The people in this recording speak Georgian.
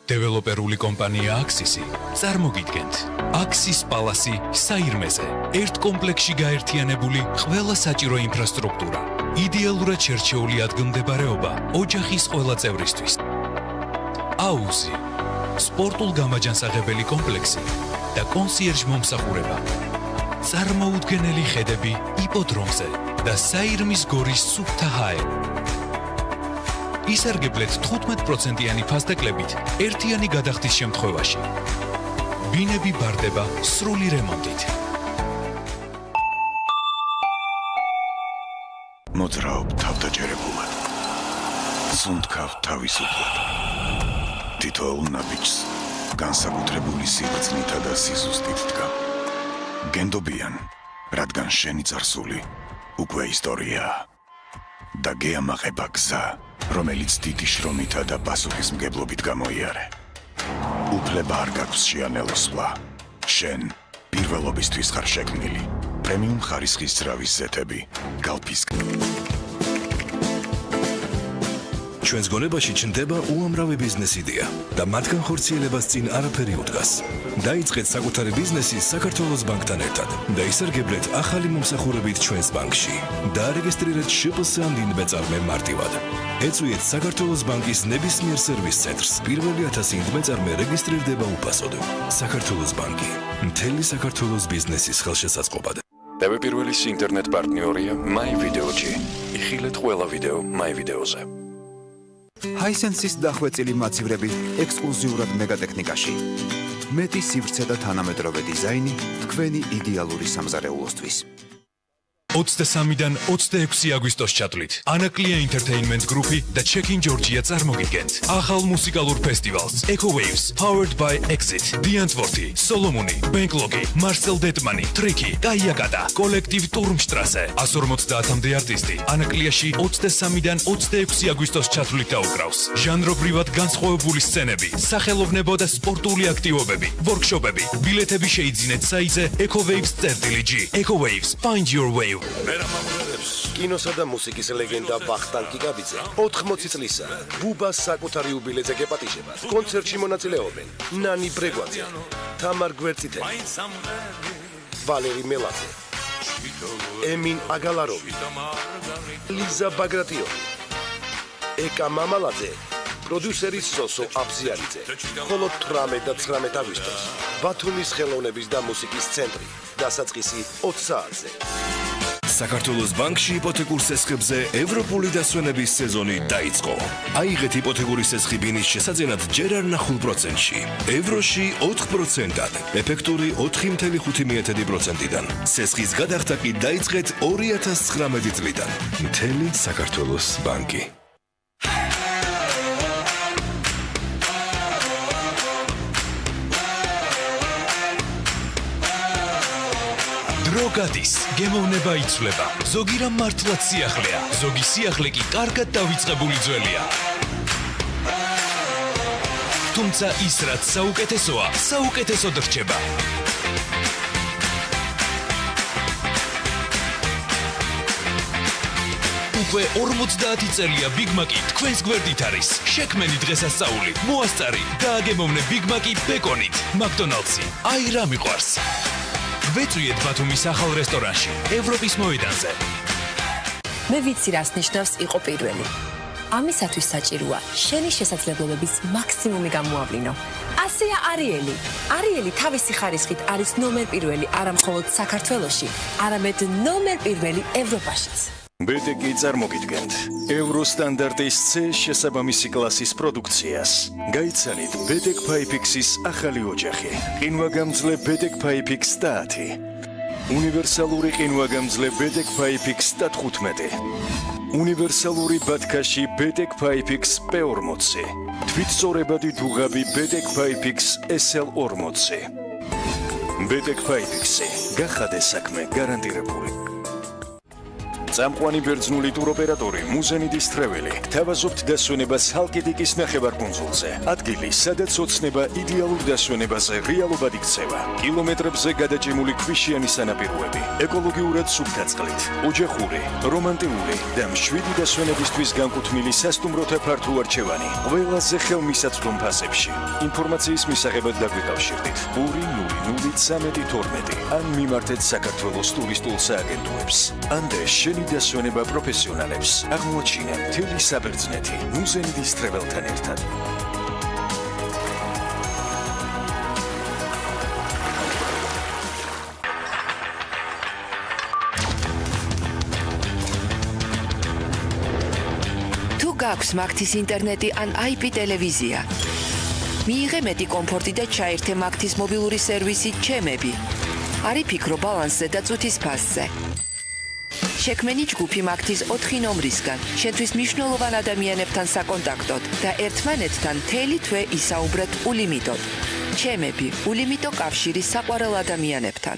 დეველოპერული კომპანია აქსისი წარმოგიდგენთ აქსის პალასი საირმეზე ერთ კომპლექსში გაერთიანებული ყველა საჭირო ინფრასტრუქტურა იდეალურად შერჩეული ადგილმდებარეობა ოჯახის ყველა წევრისთვის აუზი სპორტულ გამაჯანსაღებელი კომპლექსი და კონსიერჟ მომსახურება წარმოუდგენელი ხედები იპოდრომზე და საირმის გორის სუფთა ჰაერი ისარგებლეთ 15%-იანი ფასდაკლებით ერთიანი გადახდის შემთხვევაში. ბინები ბარდება სრული რემონტით. მოძრაობ თავდაჯერებულად. სუნთქავ თავისუფლად. თითოეულ ნაბიჯს განსაკუთრებული სიბრძნითა და სიზუსტით დგა. გენდობიან, რადგან შენი წარსული უკვე ისტორიაა. და გეამაყება გზა, რომელიც დიდი შრომითა და პასუხისმგებლობით გამოიარე. უფლება არ გაქვს შეანელოსვა. შენ პირველობისთვის ხარ შექმნილი. პრემიუმ ხარისხის ძრავის ზეთები, გალფისკ. ჩვენს გონებაში ჩნდება უამრავი ბიზნეს იდეა და მათგან ხორციელებას წინ არაფერი უდგას. დაიწყეთ საკუთარი ბიზნესი საქართველოს ბანკთან ერთად და ისარგებლეთ ახალი მომსახურებით ჩვენს ბანკში. დაარეგისტრირეთ შპს ამდინბე წარმე მარტივად. ეწვიეთ საქართველოს ბანკის ნებისმიერ სერვის ცენტრს. პირველი 1000 ინდმე წარმე რეგისტრირდება უფასოდ. საქართველოს ბანკი. მთელი საქართველოს ბიზნესის ხელშესაწყობად. დავეპირველის ინტერნეტ პარტნიორია MyVideoG. იხილეთ ყველა ვიდეო MyVideoზე. Hisense-ის დახვეწილი მაცივრები ექსკლუზიურად მეგატექნიკაში. მეტი სივრცე და თანამედროვე დიზაინი თქვენი იდეალური სამზარეულოსთვის. 23-დან 26 აგვისტოს ჩათვლით ანაკლია Entertainment Group-ი და Check-in Georgia წარმოგიდგენთ ახალ მუსიკალურ ფესტივალს Echo Waves Powered by Exit, Diantworthy, Solomoni, Banklogi, Marcel Detmani, Tricky, Kayakada, Collective Turmstrasse 150-მდე არტისტი ანაკლიაში 23-დან 26 აგვისტოს ჩათვლით დაუკრავს ჟანრობრივად განსხვავებული სცენები, სახელოვნებო და სპორტული აქტივობები, ვორქშოპები, ბილეთები შეიძინეთ საიტზე echowaves.g Echo Waves, find your way. კინოსა და მუსიკის ლეგენდა ვახტანგ კიკაბიძე 80 წლისა ბუბას საკუთარი უბილეზე გეპატიჟება. კონცერტში მონაწილეობენ ნანი ბრეგვაძე, თამარ გვერწითელი, ვალერი მელაძე, ემინ აგალაროვი, ლიზა ბაგრატიონი, ეკა მამალაძე, პროდიუსერი სოსო აბზიარიძე. ხოლო 18 და 19 აგვისტოს ბათუმის ხელოვნების და მუსიკის ცენტრი დასაწყისი 20 საათზე. საქართველოს ბანკში იპოთეკურ სესხებზე ევროპული დასვენების სეზონი დაიწყო. აიღეთ იპოთეკური სესხი ბინის შესაძენად ჯერ არ 0%-ში, ევროში 4%-ად, ეფექტური 4.5%-დან. სესხის გადახდა კი დაიწყეთ 2019 წლიდან. მთელი საქართველოს ბანკი. დროგადის გემოვნება იცვლება. ზოგი რამ მართლაც სიახლეა, ზოგი სიახლე კი კარგად დავიწყებული ძველია. თუმცა ის რაც საუკეთესოა, საუკეთესოდ რჩება. უკვე 50 წელია Big Mac-ი თქვენს გვერდით არის. შექმენი დღესასწაული, მოასწარი და აგემოვნე Big Mac-ი ბეკონით. McDonald's-ი, აი რა მიყვარს. ვეწვიეთ ბათუმის ახალ რესტორანში, ევროპის მოედანზე. მე ვიცი რას ნიშნავს იყო პირველი. ამისათვის საჭიროა შენი შესაძლებლობების მაქსიმუმი გამოავლინო. ასეა არიელი. არიელი თავისი ხარისხით არის ნომერ პირველი არა მხოლოდ საქართველოში, არამედ ნომერ პირველი ევროპაშიც. BTG წარმოგიდგენთ ევროსტანდარტის C შესაბამისი კლასის პროდუქციას. გაიცანით BTG Pipexis ახალი ოჯახი. ყინვაგამძლე BTG Pipix 10. უნივერსალური ყინვაგამძლე BTG Pipix 15. უნივერსალური ბათქაში BTG Pipix P40. თვითწორებადი დუღაბი BTG Pipix SL40. BTG Pipexi. გახადე საქმე გარანტირებული. წამყვანი ბერძნული ტუროპერატორი მუზენიდის თრეველი გთავაზობთ დასვენებას ჰალკიდიკის ნახევარკუნძულზე. ადგილი, სადაც ოცნება იდეალურ დასვენებაზე რეალობად იქცევა. კილომეტრებზე გადაჭიმული ქვიშიანი სანაპიროები, ეკოლოგიურად სუფთა წყლით, ოჯახური, რომანტიკული და მშვიდი დასვენებისთვის განკუთვნილი სასტუმროთა ფართო არჩევანი ყველაზე ხელმისაწვდომ ფასებში. ინფორმაციის მისაღებად დაგვიკავშირდით 200-1312 ან მიმართეთ საქართველოს ტურისტულ სააგენტოებს. ანდე შენი დასვენება პროფესიონალებს აღმოაჩინე მთელი საბერძნეთი მუზენიდის თრეველთან ერთად. თუ გაქვს მაგთის ინტერნეტი ან IP ტელევიზია, მიიღე მეტი კომფორტი და ჩაერთე მაგთის მობილური სერვისი ჩემები. არი ფიქრო ბალანსზე და წუთის ფასზე. შექმენი ჯგუფი მაგთის 4 ნომრისგან, შენთვის მნიშვნელოვან ადამიანებთან საკონტაქტოდ და ერთმანეთთან მთელი თვე ისაუბრეთ ულიმიტოდ. ჩემები, ულიმიტო კავშირი საყვარელ ადამიანებთან.